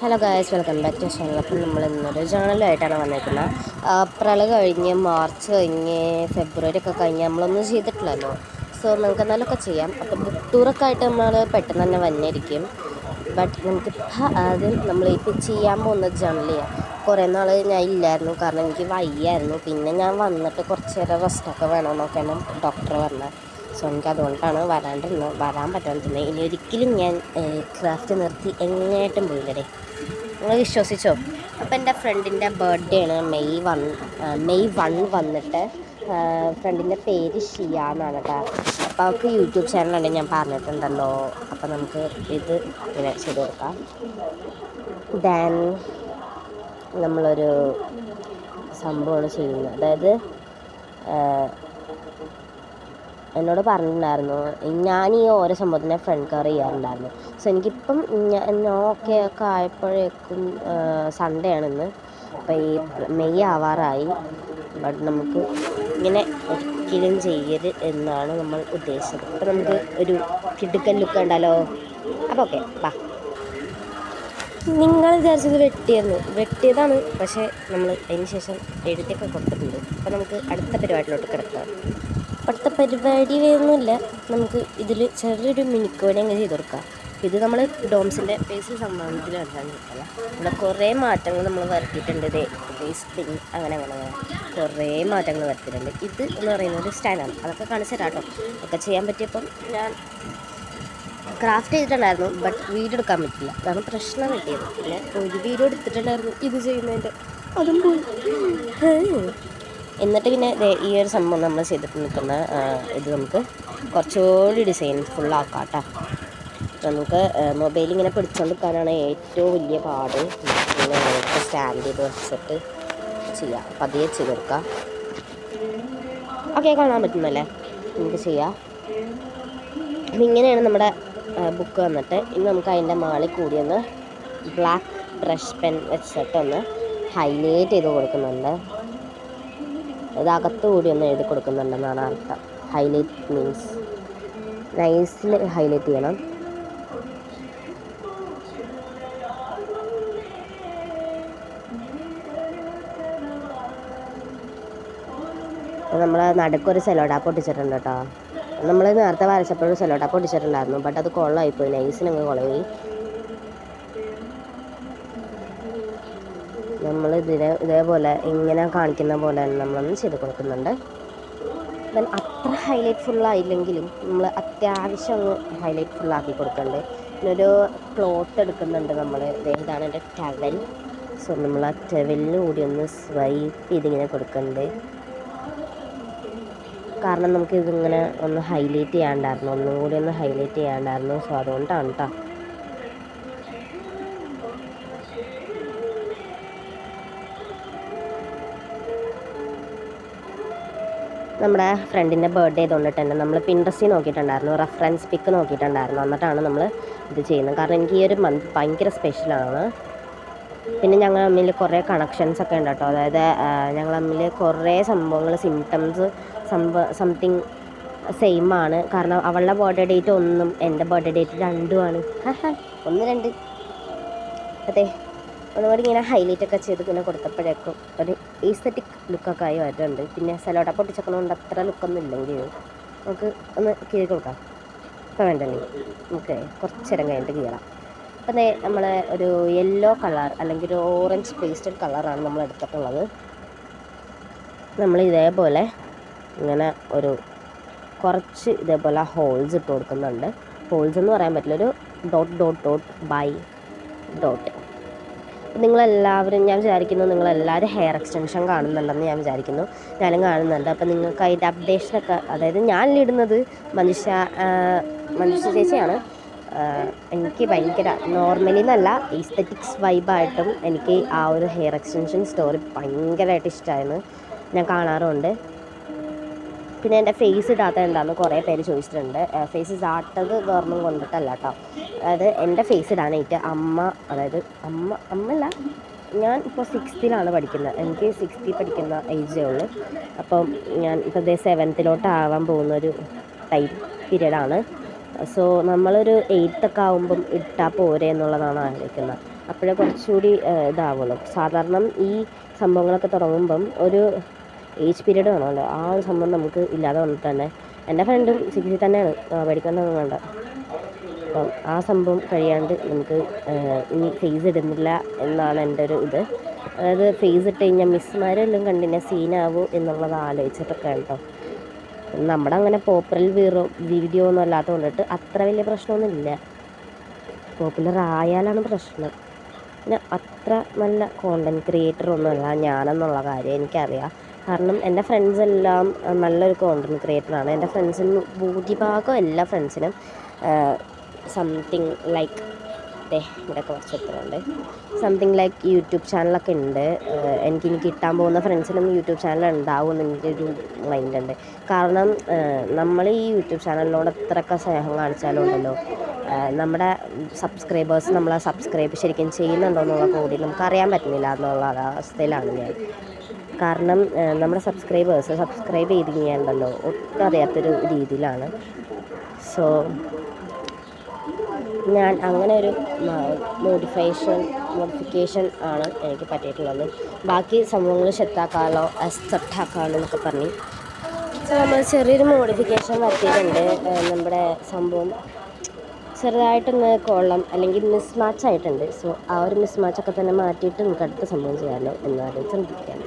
Hello guys, welcome back to channel. അപ്പം നമ്മൾ ഇന്നൊരു ജേണലായിട്ടാണ് വന്നിരിക്കുന്നത്. ഏപ്രിൽ കഴിഞ്ഞ് മാർച്ച് കഴിഞ്ഞ് ഫെബ്രുവരി ഒക്കെ കഴിഞ്ഞ് നമ്മളൊന്നും ചെയ്തിട്ടില്ലല്ലോ. സോ നമുക്ക് എന്നാലൊക്കെ ചെയ്യാം. അപ്പോൾ ബുക്ക് ടൂറൊക്കെ ആയിട്ട് നമ്മൾ പെട്ടെന്ന് തന്നെ വന്നിരിക്കും. ബട്ട് നമുക്കിപ്പോൾ ആദ്യം നമ്മളിപ്പോൾ ചെയ്യാൻ പോകുന്ന ജേണൽ ചെയ്യാം. കുറേ നാൾ ഞാൻ ഇല്ലായിരുന്നു, കാരണം എനിക്ക് വയ്യായിരുന്നു. പിന്നെ ഞാൻ വന്നിട്ട് കുറച്ച് നേരം റെസ്റ്റൊക്കെ വേണമെന്നൊക്കെയാണ് ഡോക്ടർ പറഞ്ഞത്. സോ എനിക്ക് അതുകൊണ്ടാണ് വരാൻ പറ്റാണ്ടിരുന്നത്. ഇനി ഒരിക്കലും ഞാൻ ക്രാഫ്റ്റ് നിർത്തി എങ്ങനെയായിട്ടും പോയില്ലേ, നിങ്ങൾ വിശ്വസിച്ചോ. അപ്പോൾ എൻ്റെ ഫ്രണ്ടിൻ്റെ ബർത്ത്ഡേ ആണ് മെയ് 1 വന്നിട്ട്. ഫ്രണ്ടിൻ്റെ പേര് ഷിയ എന്നാണ് കേട്ടോ. അപ്പോൾ അവൾക്ക് യൂട്യൂബ് ചാനലുണ്ട്, ഞാൻ പറഞ്ഞിട്ടുണ്ടല്ലോ. അപ്പോൾ നമുക്ക് ഇത് ഇങ്ങനെ ചെയ്ത് കൊടുക്കാം. ദെൻ നമ്മളൊരു സംഭവമാണ് ചെയ്യുന്നത്. അതായത് എന്നോട് പറഞ്ഞിട്ടുണ്ടായിരുന്നു ഞാൻ ഈ ഓരോ സംഭവത്തിനെ ഫ്രണ്ട് കവർ ചെയ്യാറുണ്ടായിരുന്നു. സോ എനിക്കിപ്പം ഒക്കെ ആയപ്പോഴേക്കും സൺഡേ ആണിന്ന്. അപ്പോൾ ഈ മെയ് ആവാറായി. ബട്ട് നമുക്ക് ഇങ്ങനെ ഒരിക്കലും ചെയ്യരുത് എന്നാണ് നമ്മൾ ഉദ്ദേശിച്ചത്. അപ്പോൾ നമുക്ക് ഒരു കിടുക്കൻ ലുക്ക് ഉണ്ടല്ലോ. അപ്പോൾ ഓക്കെ, വാ. നിങ്ങൾ വിചാരിച്ചത് വെട്ടിയതാണ്, പക്ഷേ നമ്മൾ അതിന് ശേഷം എഴുതിയൊക്കെ കൊടുത്തിട്ടുണ്ട്. അപ്പോൾ നമുക്ക് അടുത്ത പരിപാടിയിലോട്ട് കിടക്കാം. അടുത്ത പരിപാടി ഒന്നുമില്ല, നമുക്ക് ഇതിൽ ചെറിയൊരു മിനിക്കോടെ അങ്ങ് ചെയ്ത് കൊടുക്കാം. ഇത് നമ്മൾ ഡോംസിൻ്റെ ബേസിൽ സംബന്ധിച്ചിൽ കണ്ടാൽ കിട്ടില്ല. ഇവിടെ കുറേ മാറ്റങ്ങൾ നമ്മൾ വരുത്തിയിട്ടുണ്ട്. ബേസ് അങ്ങനെ കുറേ മാറ്റങ്ങൾ വരുത്തിയിട്ടുണ്ട്. ഇത് എന്ന് പറയുന്നത് ഒരു സ്റ്റൈലാണ്, അതൊക്കെ കാണിച്ചു തരാം കേട്ടോ. ഒക്കെ ചെയ്യാൻ പറ്റിയപ്പം ഞാൻ ക്രാഫ്റ്റ് ചെയ്തിട്ടുണ്ടായിരുന്നു, ബട്ട് വീഡിയോ എടുക്കാൻ പറ്റില്ല. അതാണ് പ്രശ്നം കിട്ടിയത്. പിന്നെ ഒരു വീഡിയോ എടുത്തിട്ടുണ്ടായിരുന്നു ഇത് ചെയ്യുന്നതിൻ്റെ, അതും പോയി. എന്നിട്ട് പിന്നെ ഈ ഒരു സംഭവം നമ്മൾ ചെയ്തിട്ട് നിൽക്കുന്ന ഇത് നമുക്ക് കുറച്ചുകൂടി ഡിസൈൻ ഫുള്ളാക്കാം കേട്ടോ. നമുക്ക് മൊബൈൽ ഇങ്ങനെ പിടിച്ചുകൊണ്ടിരിക്കാനാണ് ഏറ്റവും വലിയ പാട്. സ്റ്റാൻഡ് ചെയ്ത് വെച്ചിട്ട് ചെയ്യാം. പതിയെ ചെയ്ത് കൊടുക്കാം. ഓക്കെ, കാണാൻ പറ്റുന്നല്ലേ, നമുക്ക് ചെയ്യാം. അപ്പം ഇങ്ങനെയാണ് നമ്മുടെ ബുക്ക് വന്നിട്ട്. ഇനി നമുക്ക് അതിൻ്റെ മുകളിൽ കൂടി ഒന്ന് ബ്ലാക്ക് ബ്രഷ് പെൻ വെച്ചിട്ടൊന്ന് ഹൈലൈറ്റ് ചെയ്ത് കൊടുക്കുന്നുണ്ട്. ഇതകത്ത് കൂടി ഒന്ന് എഴുതി കൊടുക്കുന്നുണ്ടെന്നാണ് അർത്ഥം. ഹൈലൈറ്റ് മീൻസ് നൈസിൽ ഹൈലൈറ്റ് ചെയ്യണം. നമ്മൾ നടുക്കൊരു സെലോ ടാപ്പ് ഒട്ടിച്ചിട്ടുണ്ട് കേട്ടോ. നമ്മൾ നേരത്തെ വരച്ചപ്പോഴും സെലോ ടാപ്പ് ഒട്ടിച്ചിട്ടുണ്ടായിരുന്നു, ബട്ട് അത് കൊള്ളായിപ്പോയി, നൈസിനങ്ങ് കുളമായി. നമ്മൾ ഇതേപോലെ ഇങ്ങനെ കാണിക്കുന്ന പോലെ നമ്മളൊന്ന് ചെയ്ത് കൊടുക്കുന്നുണ്ട്. ദെൻ അത്ര ഹൈലൈറ്റ് ഫുള്ളായില്ലെങ്കിലും നമ്മൾ അത്യാവശ്യം ഒന്ന് ഹൈലൈറ്റ് ഫുള്ളാക്കി കൊടുക്കുന്നുണ്ട്. പിന്നൊരു ക്ലോത്ത് എടുക്കുന്നുണ്ട് നമ്മൾ. ഇതാണ് എൻ്റെ ടവൽ. സോ നമ്മൾ ആ ടവലിന് കൂടി ഒന്ന് സ്വൈപ്പ് ചെയ്തിങ്ങനെ കൊടുക്കുന്നുണ്ട്. കാരണം നമുക്ക് ഇതിങ്ങനെ ഒന്ന് ഹൈലൈറ്റ് ചെയ്യാണ്ടായിരുന്നു, ഒന്നും കൂടി ഒന്ന് ഹൈലൈറ്റ് ചെയ്യാണ്ടായിരുന്നു. സോ അതുകൊണ്ടാണ് കേട്ടോ. നമ്മുടെ ഫ്രണ്ടിൻ്റെ ബർത്ത്ഡേ ആയതുകൊണ്ടിട്ട് തന്നെ നമ്മൾ പിൻട്രസ്റ്റിൽ നോക്കിയിട്ടുണ്ടായിരുന്നു, റെഫറൻസ് പിക്ക് നോക്കിയിട്ടുണ്ടായിരുന്നു. എന്നിട്ടാണ് നമ്മൾ ഇത് ചെയ്യുന്നത്. കാരണം എനിക്ക് ഈ ഒരു മന്ത് ഭയങ്കര സ്പെഷ്യലാണ്. പിന്നെ ഞങ്ങൾ തമ്മിൽ കുറേ കണക്ഷൻസൊക്കെ ഉണ്ട് കേട്ടോ. അതായത് ഞങ്ങൾ തമ്മിൽ കുറേ സംഭവങ്ങൾ, സിംറ്റംസ് സംതിങ് സെയിം ആണ്. കാരണം അവളുടെ ബർത്ത്ഡേ ഡേറ്റ് 1 എൻ്റെ ബർത്ത്ഡേ ഡേറ്റ് 2 1 2. അതെ, ഒന്നുകൂടി ഇങ്ങനെ ഹൈലൈറ്റ് ഒക്കെ ചെയ്ത് ഇങ്ങനെ കൊടുത്തപ്പോഴേക്കും ഒരു ഈസ്തറ്റിക് ലുക്കൊക്കെ ആയി വരുന്നുണ്ട്. പിന്നെ സെലോട്ട പൊട്ടിച്ചേക്കണോണ്ട് അത്ര ലുക്കൊന്നും ഇല്ലെങ്കിൽ നമുക്ക് ഒന്ന് കീറി കൊടുക്കാം. ഇപ്പം വേണ്ടല്ലേ, നമുക്ക് കുറച്ച് നേരം കഴിഞ്ഞിട്ട് കീറാം. അപ്പം നമ്മൾ ഒരു യെല്ലോ കളർ അല്ലെങ്കിൽ ഒരു ഓറഞ്ച് പേസ്റ്റൽ കളറാണ് നമ്മൾ എടുത്തിട്ടുള്ളത്. നമ്മൾ ഇതേപോലെ ഇങ്ങനെ ഒരു കുറച്ച് ഇതേപോലെ ഹോൾസ് ഇട്ട് കൊടുക്കുന്നുണ്ട്. ഹോൾസ് എന്ന് പറയാൻ പറ്റില്ല, ഒരു ഡോട്ട് ബൈ ഡോട്ട്. നിങ്ങളെല്ലാവരും, ഞാൻ വിചാരിക്കുന്നു നിങ്ങളെല്ലാവരും ഹെയർ എക്സ്റ്റൻഷൻ കാണുന്നുണ്ടെന്ന് ഞാൻ വിചാരിക്കുന്നു. ഞാനും കാണുന്നുണ്ട്. അപ്പം നിങ്ങൾക്ക് അതിൻ്റെ അപ്ഡേഷനൊക്കെ, അതായത് ഞാനിടുന്നത് മനുഷ്യ ചേച്ചിയാണ്. എനിക്ക് ഭയങ്കര നോർമലി എന്നല്ല, ഈസ്തറ്റിക്സ് വൈബായിട്ടും എനിക്ക് ആ ഒരു ഹെയർ എക്സ്റ്റൻഷൻ സ്റ്റോറി ഭയങ്കരമായിട്ട് ഇഷ്ടമായിരുന്നു. ഞാൻ കാണാറുമുണ്ട്. പിന്നെ എൻ്റെ ഫേസ് ഇടാത്ത എന്താണെന്ന് കുറേ പേര് ചോദിച്ചിട്ടുണ്ട്. ഫേസ് ഇടാത്തത് വേറൊന്നും കൊണ്ടിട്ടല്ല കേട്ടോ. അതായത് എൻ്റെ ഫേസ് ഇടാനായിട്ട് അമ്മല്ല, ഞാൻ ഇപ്പോൾ 6th പഠിക്കുന്നത്. എനിക്ക് 6th പഠിക്കുന്ന ഏജേ ഉള്ളൂ. അപ്പം ഞാൻ ഇപ്പോൾ 7th ആവാൻ പോകുന്നൊരു ടൈം പീരീഡാണ്. സോ നമ്മളൊരു 8th ആവുമ്പം ഇട്ടാൽ പോരെ എന്നുള്ളതാണ് ആലോചിക്കുന്നത്. അപ്പോഴേ കുറച്ചുകൂടി ഇതാവുള്ളൂ. സാധാരണ ഈ സംഭവങ്ങളൊക്കെ തുടങ്ങുമ്പം ഒരു ഏജ് പീരീഡ് വേണമല്ലോ. ആ ഒരു സംഭവം നമുക്ക് ഇല്ലാതെ വന്നിട്ട് തന്നെ എൻ്റെ ഫ്രണ്ടും 60 തന്നെയാണ്, പഠിക്കാനൊന്നും വേണ്ട. അപ്പം ആ സംഭവം കഴിയാണ്ട് നമുക്ക് ഇനി ഫേസ് ഇടുന്നില്ല എന്നാണ് എൻ്റെ ഒരു ഇത്. അതായത് ഫേസ് ഇട്ട് കഴിഞ്ഞാൽ മിസ്സുമാരെല്ലാം കണ്ടിന്യൂ സീനാവും എന്നുള്ളത് ആലോചിച്ചിട്ടൊക്കെ കേട്ടോ. നമ്മുടെ അങ്ങനെ പോപ്പുലർ വീഡിയോ ഒന്നും അല്ലാത്ത കൊണ്ടിട്ട് അത്ര വലിയ പ്രശ്നമൊന്നുമില്ല. പോപ്പുലർ ആയാലാണ് പ്രശ്നം. പിന്നെ അത്ര നല്ല കോണ്ടൻറ്റ് ക്രിയേറ്റർ ഒന്നുമല്ല ഞാനെന്നുള്ള കാര്യം എനിക്കറിയാം. കാരണം എൻ്റെ ഫ്രണ്ട്സെല്ലാം നല്ലൊരു കോണ്ടൻറ്റ് ക്രിയേറ്ററാണ്. എൻ്റെ ഫ്രണ്ട്സിന് ഭൂരിഭാഗം എല്ലാ ഫ്രണ്ട്സിനും സംതിങ് ലൈക്ക് ഇവിടെ കുറച്ച് എത്തുന്നുണ്ട്, സംതിങ് ലൈക്ക് യൂട്യൂബ് ചാനലൊക്കെ ഉണ്ട്. എനിക്കിനി കിട്ടാൻ പോകുന്ന ഫ്രണ്ട്സിനും യൂട്യൂബ് ചാനൽ ഉണ്ടാവും എന്ന് ഒരു മൈൻഡുണ്ട്. കാരണം നമ്മൾ ഈ യൂട്യൂബ് ചാനലിനോട് എത്രയൊക്കെ സ്നേഹം കാണിച്ചാലും ഉണ്ടല്ലോ, നമ്മുടെ സബ്സ്ക്രൈബേഴ്സ് നമ്മളെ സബ്സ്ക്രൈബ് ശരിക്കും ചെയ്യുന്നുണ്ടോ എന്നുള്ള കൂടി നമുക്കറിയാൻ പറ്റുന്നില്ല എന്നുള്ള അവസ്ഥയിലാണ് ഞാൻ. കാരണം നമ്മുടെ സബ്സ്ക്രൈബേഴ്സ് സബ്സ്ക്രൈബ് ചെയ്ത് കഴിഞ്ഞാലുണ്ടല്ലോ ഒട്ടും അറിയാത്തൊരു രീതിയിലാണ്. സോ ഞാൻ അങ്ങനെ ഒരു മോഡിഫിക്കേഷൻ ആണ് എനിക്ക് പറ്റിയിട്ടുള്ളത്. ബാക്കി സംഭവങ്ങൾ സെറ്റാക്കാമല്ലോ, സെറ്റാക്കാമല്ലോ എന്നൊക്കെ പറഞ്ഞ് നമ്മൾ ചെറിയൊരു മോഡിഫിക്കേഷൻ വരുത്തിയിട്ടുണ്ട്. നമ്മുടെ സംഭവം ചെറുതായിട്ടൊന്ന് കൊള്ളം അല്ലെങ്കിൽ മിസ് മാച്ച് ആയിട്ടുണ്ട്. സോ ആ ഒരു മിസ് മാച്ചൊക്കെ തന്നെ മാറ്റിയിട്ട് നമുക്ക് അടുത്ത സംഭവം ചെയ്യാമല്ലോ എന്നാലും ചിന്തിക്കുകയാണ്.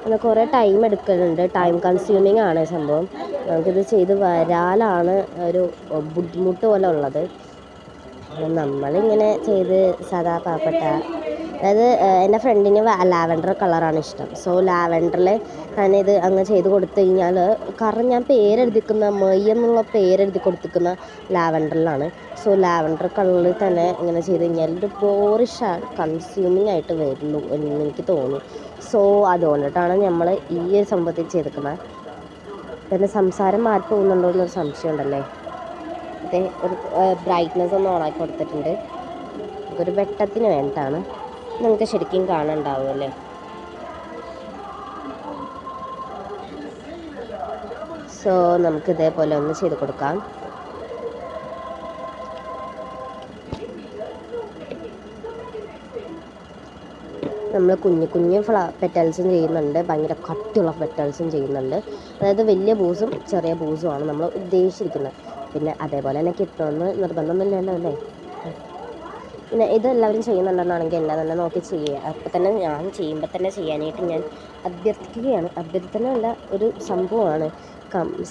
എന്നാൽ കുറേ ടൈം എടുക്കലുണ്ട്, ടൈം കൺസ്യൂമിങ് ആണ് സംഭവം. നമുക്കിത് ചെയ്ത് വരാലാണ് ഒരു ബുദ്ധിമുട്ട് പോലെ ഉള്ളത്. നമ്മളിങ്ങനെ ചെയ്ത് സാധാ പാവപ്പെട്ട, അതായത് എൻ്റെ ഫ്രണ്ടിന് ലാവൻഡർ കളറാണ് ഇഷ്ടം. സോ ലാവൻഡറിൽ തന്നെ ഇത് അങ്ങ് ചെയ്ത് കൊടുത്തു കഴിഞ്ഞാൽ, കാരണം ഞാൻ പേരെഴുതിക്കുന്ന എന്നുള്ള പേരെഴുതി കൊടുത്തിരിക്കുന്ന ലാവൻഡറിലാണ്. സോ ലാവൻഡർ കളറിൽ തന്നെ ഇങ്ങനെ ചെയ്ത് കഴിഞ്ഞാൽ ഒരു ബോറിഷ് കൺസ്യൂമിങ് ആയിട്ട് വരുള്ളൂ എന്ന് എനിക്ക് തോന്നി. സോ അതുകൊണ്ടിട്ടാണ് നമ്മൾ ഈ ഒരു സംഭവത്തിൽ ചെയ്തിരിക്കുന്നത്. പിന്നെ സംസാരം മാറ്റി പോകുന്നുണ്ടോ എന്നൊരു സംശയം ഉണ്ടല്ലേ. അതെ, ഒരു ബ്രൈറ്റ്നെസ് ഒന്ന് ഓണാക്കി കൊടുത്തിട്ടുണ്ട്, ഒരു വെട്ടത്തിന് വേണ്ടിയിട്ടാണ്. നിങ്ങൾക്ക് ശരിക്കും കാണാനുണ്ടാവും അല്ലേ. സോ നമുക്ക് ഇതേപോലെ ഒന്ന് ചെയ്ത് കൊടുക്കാം. നമ്മൾ കുഞ്ഞു കുഞ്ഞു പെറ്റൽസും ചെയ്യുന്നുണ്ട്, ഭയങ്കര കട്ടിയുള്ള പെറ്റൽസും ചെയ്യുന്നുണ്ട്. അതായത് വലിയ ബൂസും ചെറിയ ബൂസുമാണ് നമ്മൾ ഉദ്ദേശിച്ചിരിക്കുന്നത്. പിന്നെ അതേപോലെ തന്നെ കിട്ടുമെന്ന് നിർബന്ധമൊന്നുമില്ലല്ലോ അല്ലേ. പിന്നെ ഇതെല്ലാവരും ചെയ്യുന്നുണ്ടെന്നാണെങ്കിൽ എല്ലാം തന്നെ നോക്കി ചെയ്യുക. അപ്പം തന്നെ ഞാൻ ചെയ്യുമ്പോൾ തന്നെ ചെയ്യാനായിട്ട് ഞാൻ അഭ്യർത്ഥിക്കുകയാണ്. അഭ്യർത്ഥനയല്ല, ഒരു സംഭവമാണ്.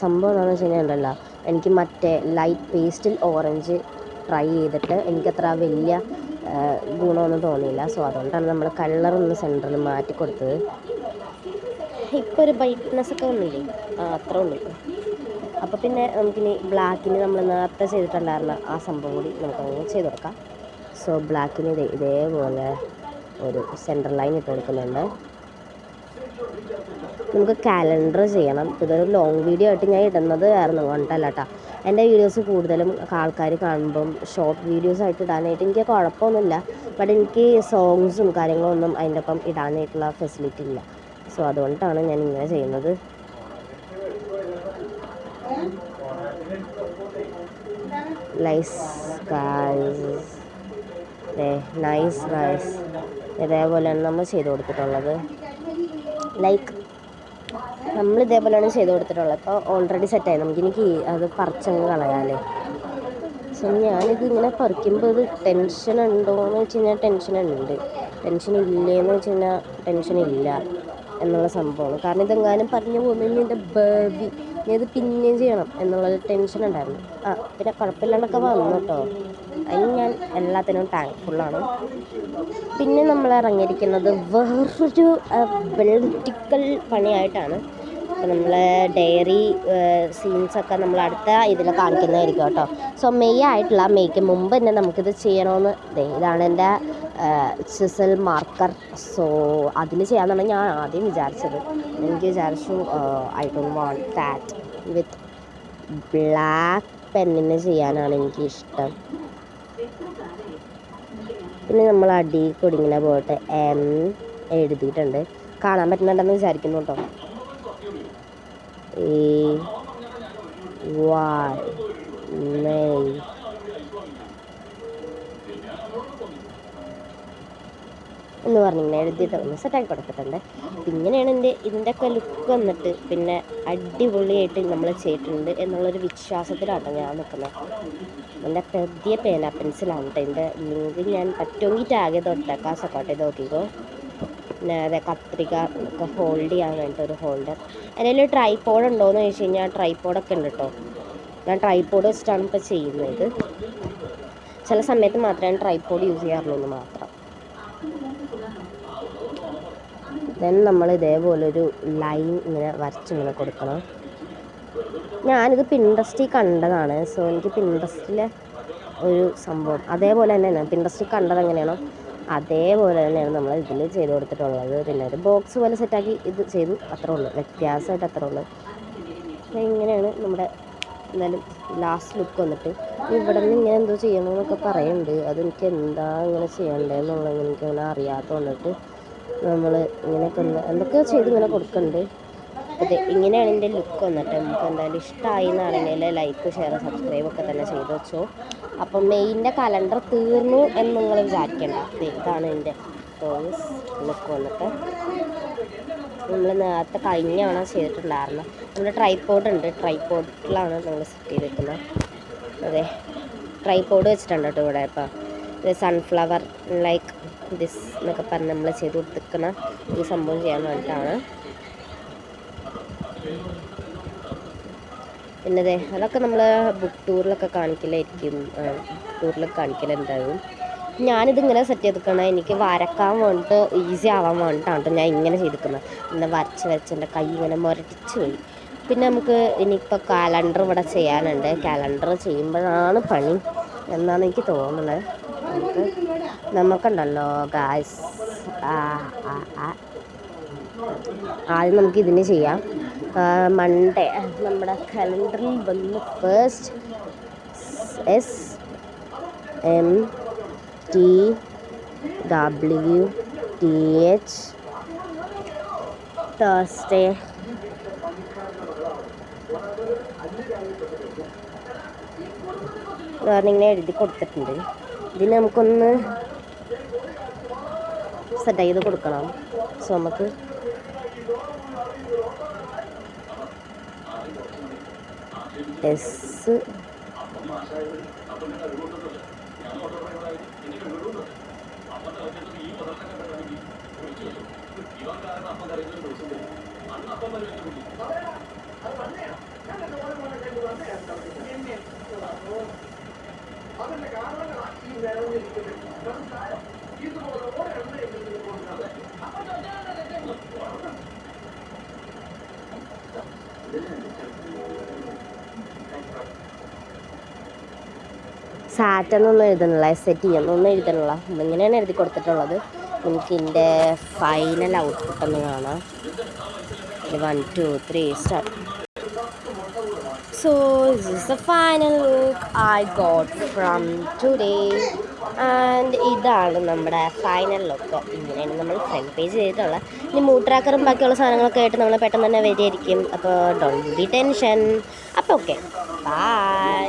സംഭവം എന്താണെന്ന് വെച്ച് കഴിഞ്ഞാൽ ഉണ്ടല്ലോ, എനിക്ക് മറ്റേ ലൈറ്റ് പേസ്റ്റൽ ഓറഞ്ച് ട്രൈ ചെയ്തിട്ട് എനിക്കത്ര വലിയ ഗുണമൊന്നും തോന്നിയില്ല. സോ അതുകൊണ്ടാണ് നമ്മൾ കളറൊന്ന് സെൻറ്ററിൽ മാറ്റി കൊടുത്തത്. ഇപ്പോൾ ഒരു ബ്രൈറ്റ്നെസ്സൊക്കെ വന്നില്ലേ, അത്രേ ഉള്ളൂ. അപ്പോൾ പിന്നെ നമുക്കിനി ബ്ലാക്കിന് നമ്മൾ നേരത്തെ ചെയ്തിട്ടുണ്ടായിരുന്ന ആ സംഭവം കൂടി നമുക്കങ്ങനെ ചെയ്ത് കൊടുക്കാം. സോ ബ്ലാക്കിന് ഇതേപോലെ ഒരു സെൻറ്റർ ലൈൻ ഇട്ട് കൊടുക്കുന്നുണ്ട്. നമുക്ക് കാലണ്ടർ ചെയ്യണം. ഇതൊരു ലോങ് വീഡിയോ ആയിട്ട് ഞാൻ ഇടുന്നത് ആയിരുന്നു കൊണ്ടല്ല കേട്ടോ. എൻ്റെ വീഡിയോസ് കൂടുതലും ആൾക്കാർ കാണുമ്പം ഷോർട്ട് വീഡിയോസായിട്ട് ഇടാനായിട്ട് എനിക്ക് കുഴപ്പമൊന്നുമില്ല. ബട്ട് എനിക്ക് സോങ്സും കാര്യങ്ങളൊന്നും അതിൻ്റെ ഒപ്പം ഇടാനായിട്ടുള്ള ഫെസിലിറ്റി ഇല്ല. സോ അതുകൊണ്ടാണ് ഞാൻ ഇങ്ങനെ ചെയ്യുന്നത്. നൈസ് ഇതേപോലെയാണ് നമ്മൾ ചെയ്ത് കൊടുത്തിട്ടുള്ളത്. ലൈക്ക് നമ്മൾ ഇതേപോലെയാണ് ചെയ്ത് കൊടുത്തിട്ടുള്ളത്. ഇപ്പോൾ ഓൾറെഡി സെറ്റായി, നമുക്കിനി അത് പറിച്ചങ്ങ് കളയാമല്ലേ. സോ ഞാനിത് ഇങ്ങനെ പറിക്കുമ്പോൾ ഇത് ടെൻഷൻ ഉണ്ടോ എന്ന് വെച്ച് കഴിഞ്ഞാൽ ടെൻഷനുണ്ട്, ടെൻഷൻ ഇല്ലേന്ന് വെച്ച് കഴിഞ്ഞാൽ ടെൻഷനില്ല എന്നുള്ള സംഭവമാണ്. കാരണം ഇതെങ്ങാനും പറഞ്ഞു പോകുന്നതിന് എൻ്റെ ഭാവി ഞാൻ ഇത് പിന്നെയും ചെയ്യണം എന്നുള്ളൊരു ടെൻഷൻ ഉണ്ടായിരുന്നു. പിന്നെ കുഴപ്പമില്ലാണ്ടൊക്കെ വന്നു കേട്ടോ. അതിന് ഞാൻ എല്ലാത്തിനും താങ്ക്ഫുള്ളാണ്. പിന്നെ നമ്മൾ ഇറങ്ങിയിരിക്കുന്നത് വേറൊരു വെളിറ്റിക്കൽ പണിയായിട്ടാണ്. അപ്പോൾ നമ്മൾ ഡയറി സീൻസൊക്കെ നമ്മൾ അടുത്ത ഇതിൽ കാണിക്കുന്നതായിരിക്കും കേട്ടോ. സോ മെയ്ക്ക് മുമ്പ് തന്നെ നമുക്കിത് ചെയ്യണമെന്ന് ഇതാണ് എൻ്റെ ചിസൽ മാർക്കർ. സോ അതിൽ ചെയ്യാമെന്നാണ് ഞാൻ ആദ്യം വിചാരിച്ചത്. എനിക്ക് വിചാരിച്ചു I don't want that, with black പെന്നിന് ചെയ്യാനാണ് എനിക്കിഷ്ടം. പിന്നെ നമ്മൾ അടി കൊടിങ്ങനെ പോയിട്ട് എഴുതിയിട്ടുണ്ട്, കാണാൻ പറ്റുന്നുണ്ടെന്ന് വിചാരിക്കുന്നു കേട്ടോ. എന്ന് പറഞ്ഞിങ്ങനെ എഴുതിയിട്ട് ഒന്ന് സെറ്റാക്കി കൊടുത്തിട്ടുണ്ട്. ഇങ്ങനെയാണ് ഇതിൻ്റെയൊക്കെ ലുക്ക് വന്നിട്ട് പിന്നെ അടിപൊളിയായിട്ട് നമ്മൾ ചെയ്തിട്ടുണ്ട് എന്നുള്ളൊരു വിശ്വാസത്തിലാണ് ഞാൻ നിൽക്കുന്നത്. എൻ്റെ പുതിയ പേന പെൻസിലാണ് കേട്ടോ. ഇതിൻ്റെ ലിങ്ക് ഞാൻ പറ്റുമെങ്കിൽ ടാഗ് ചെയ്ത് കൊടുത്തേക്കാം, സപ്പോർട്ട് ചെയ്ത് നോക്കിക്കോ. പിന്നെ അതെ കത്രിക ഒക്കെ ഹോൾഡ് ചെയ്യാൻ വേണ്ടിയിട്ട് ഒരു ഹോൾഡർ. അതിൽ ട്രൈപോഡ് ഉണ്ടോയെന്ന് ചോദിച്ചു കഴിഞ്ഞാൽ ട്രൈപോഡൊക്കെ ഉണ്ട് കേട്ടോ. ഞാൻ ട്രൈപോഡ് വെച്ചിട്ടാണ് ഇപ്പോൾ ചെയ്യുന്നത്. ചില സമയത്ത് മാത്രമേ ട്രൈപോഡ് യൂസ് ചെയ്യാറുള്ളൂ എന്ന് മാത്രം. ദെൻ നമ്മൾ ഇതേപോലൊരു ലൈൻ ഇങ്ങനെ വരച്ചിങ്ങനെ കൊടുക്കണം. ഞാനിത് പിൻട്രസ്റ്റിൽ കണ്ടതാണ്. സോ എനിക്ക് പിൻട്രസ്റ്റിലെ ഒരു സംഭവം അതേപോലെ തന്നെയാണ്. പിൻട്രസ്റ്റിൽ കണ്ടത് എങ്ങനെയാണോ അതേപോലെ തന്നെയാണ് നമ്മൾ ഇതിൽ ചെയ്ത് കൊടുത്തിട്ടുള്ളത്. പിന്നെ ഒരു ബോക്സ് പോലെ സെറ്റാക്കി ഇത് ചെയ്തു, അത്രേ ഉള്ളൂ. വ്യത്യാസമായിട്ട് അത്രേ ഉള്ളൂ. ഇങ്ങനെയാണ് നമ്മുടെ എന്തായാലും ലാസ്റ്റ് ലുക്ക് വന്നിട്ട്. ഇവിടെ നിന്ന് ഇങ്ങനെ എന്തോ ചെയ്യണമെന്നൊക്കെ പറയുന്നുണ്ട്. അതെനിക്ക് എന്താ ഇങ്ങനെ ചെയ്യണ്ടേന്നുള്ളത് എനിക്കങ്ങനെ അറിയാത്ത കൊണ്ടിട്ട് നമ്മൾ ഇങ്ങനെയൊക്കെ ഒന്ന് എന്തൊക്കെയോ ചെയ്ത് ഇങ്ങനെ കൊടുക്കുന്നുണ്ട്. അതെ ഇങ്ങനെയാണ് എൻ്റെ ലുക്ക് വന്നിട്ട്. നമുക്ക് എന്തായാലും ഇഷ്ടമായി എന്നാണെങ്കിൽ ലൈക്ക് ഷെയർ സബ്സ്ക്രൈബ് ഒക്കെ തന്നെ ചെയ്ത് വെച്ചോ. അപ്പം മെയിൻ്റെ കലണ്ടർ തീർന്നു എന്ന് നിങ്ങൾ വിചാരിക്കേണ്ട. ഇതാണ് എൻ്റെ ടോയ്സ് ലുക്ക് വന്നിട്ട്. നമ്മൾ നേരത്തെ കഴിഞ്ഞാണ് ചെയ്തിട്ടുണ്ടായിരുന്നത്. നമ്മുടെ ട്രൈപോഡ് ഉണ്ട്, ട്രൈപോഡിലാണ് നമ്മൾ സെറ്റ് ചെയ്തിരിക്കുന്നത്. അതെ ട്രൈപോഡ് വെച്ചിട്ടുണ്ട് കേട്ടോ ഇവിടെ. ഇപ്പോൾ ഇത് സൺഫ്ലവർ ലൈക്ക് ദിസ് എന്നൊക്കെ പറഞ്ഞ് നമ്മൾ ചെയ്ത് കൊടുത്തിരിക്കുന്ന ഈ സംഭവം ചെയ്യാൻ വേണ്ടിയിട്ടാണ്. പിന്നെ അതെ അതൊക്കെ നമ്മൾ ബുക്ക് ടൂറിലൊക്കെ കാണിക്കലായിരിക്കും, ടൂറിലൊക്കെ കാണിക്കലുണ്ടാവും. ഞാനിതിങ്ങനെ സെറ്റ് ചെയ്തിരിക്കണം എനിക്ക് വരക്കാൻ വേണ്ടിയിട്ട് ഈസി ആവാൻ വേണ്ടിയിട്ടാണ് ഞാൻ ഇങ്ങനെ ചെയ്തിരിക്കുന്നത്. പിന്നെ വരച്ച് എൻ്റെ കൈ ഇങ്ങനെ മുരടിച്ച് പോയി. പിന്നെ നമുക്ക് ഇനിയിപ്പോൾ കാലണ്ടർ ഇവിടെ ചെയ്യാനുണ്ട്. കാലണ്ടർ ചെയ്യുമ്പോഴാണ് പണി എന്നാണ് എനിക്ക് തോന്നുന്നത്. നമുക്കുണ്ടല്ലോ ഗായ്സ്, ആദ്യം നമുക്ക് ഇതിന് ചെയ്യാം. മൺഡേ നമ്മുടെ കലണ്ടറിൽ വന്ന് ഫസ്റ്റ് SMTWTH തേഴ്സ്ഡേ. ഇങ്ങനെ എഴുതി കൊടുത്തിട്ടുണ്ട്. ഇതിന് നമുക്കൊന്ന് സെറ്റ് ചെയ്ത് കൊടുക്കണം. സോ നമുക്ക് എസ് സാറ്റെന്നൊന്നും എഴുതണില്ല, സെറ്റ് ചെയ്യുന്നൊന്നും എഴുതണില്ല. ഇങ്ങനെയാണ് എഴുതി കൊടുത്തിട്ടുള്ളത്. എനിക്ക് എൻ്റെ ഫൈനൽ ഔട്ട്പുട്ട് ഒന്ന് കാണാം. 1 2 3 start. So this is the final look I got from today. And ഇതാണ് നമ്മുടെ ഫൈനൽ ലുക്ക്. ഇങ്ങനെയാണ് നമ്മൾ ഫ്രണ്ട് പേജ് ചെയ്തിട്ടുള്ളത്. ഇനി മൂഡ് ട്രാക്കറും ബാക്കിയുള്ള സാധനങ്ങളൊക്കെ ആയിട്ട് നമ്മൾ പെട്ടെന്ന് തന്നെ വരികയായിരിക്കും. അപ്പോൾ ഡോണ്ട് ബി ടെൻഷൻ. അപ്പോൾ ഓക്കെ, ബൈ.